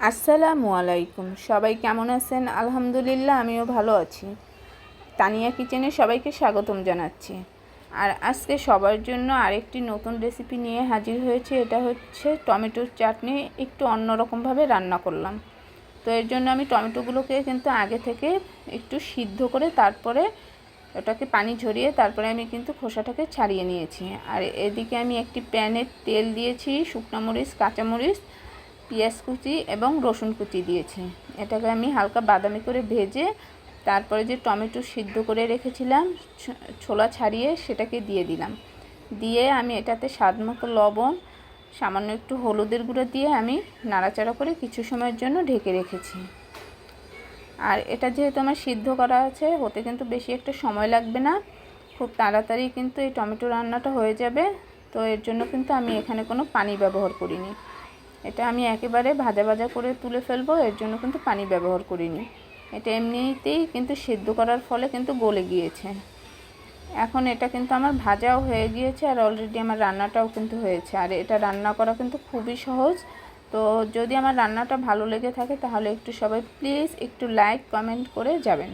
আসসালামু আলাইকুম। সবাই কেমন আছেন? আলহামদুলিল্লাহ আমিও ভালো আছি। তানিয়া কিচেনে সবাইকে স্বাগতম জানাচ্ছি। আর আজকে সবার জন্য আরেকটি নতুন রেসিপি নিয়ে হাজির হয়েছে। এটা হচ্ছে টমেটোর চাটনি। একটু অন্যরকমভাবে রান্না করলাম। তো এর জন্য আমি টমেটোগুলোকে কিন্তু আগে থেকে একটু সিদ্ধ করে তারপরে ওটাকে পানি ঝরিয়ে তারপরে আমি কিন্তু খোসাটাকে ছাড়িয়ে নিয়েছি। আর এদিকে আমি একটি প্যানে তেল দিয়েছি, শুকনো মরিচ, কাঁচামরিচ, পেঁয়াজ কুচি এবং রসুন কুচি দিয়েছি। এটাকে আমি হালকা বাদামি করে ভেজে তারপরে যে টমেটো সিদ্ধ করে রেখেছিলাম ছোলা ছাড়িয়ে সেটাকে দিয়ে দিলাম। দিয়ে আমি এটাতে স্বাদ মতো লবণ, সামান্য একটু হলুদের গুঁড়ো দিয়ে আমি নাড়াচাড়া করে কিছু সময়ের জন্য ঢেকে রেখেছি। আর এটা যেহেতু আমার সিদ্ধ করা আছে, হতে কিন্তু বেশি একটা সময় লাগবে না, খুব তাড়াতাড়ি কিন্তু এই টমেটো রান্নাটা হয়ে যাবে। তো এর জন্য কিন্তু আমি এখানে কোনো পানি ব্যবহার করিনি। এটা আমি একেবারে ভাজা ভাজা করে তুলে ফেলবো, এর জন্য কিন্তু পানি ব্যবহার করিনি। এটা এমনিতেই কিন্তু সিদ্ধ করার ফলে কিন্তু গলে গিয়েছে। এখন এটা কিন্তু আমার ভাজাও হয়ে গিয়েছে আর অলরেডি আমার রান্নাটাও কিন্তু হয়েছে। আর এটা রান্না করা কিন্তু খুবই সহজ। তো যদি আমার রান্নাটা ভালো লেগে থাকে তাহলে একটু সবাই প্লিজ একটু লাইক কমেন্ট করে যাবেন।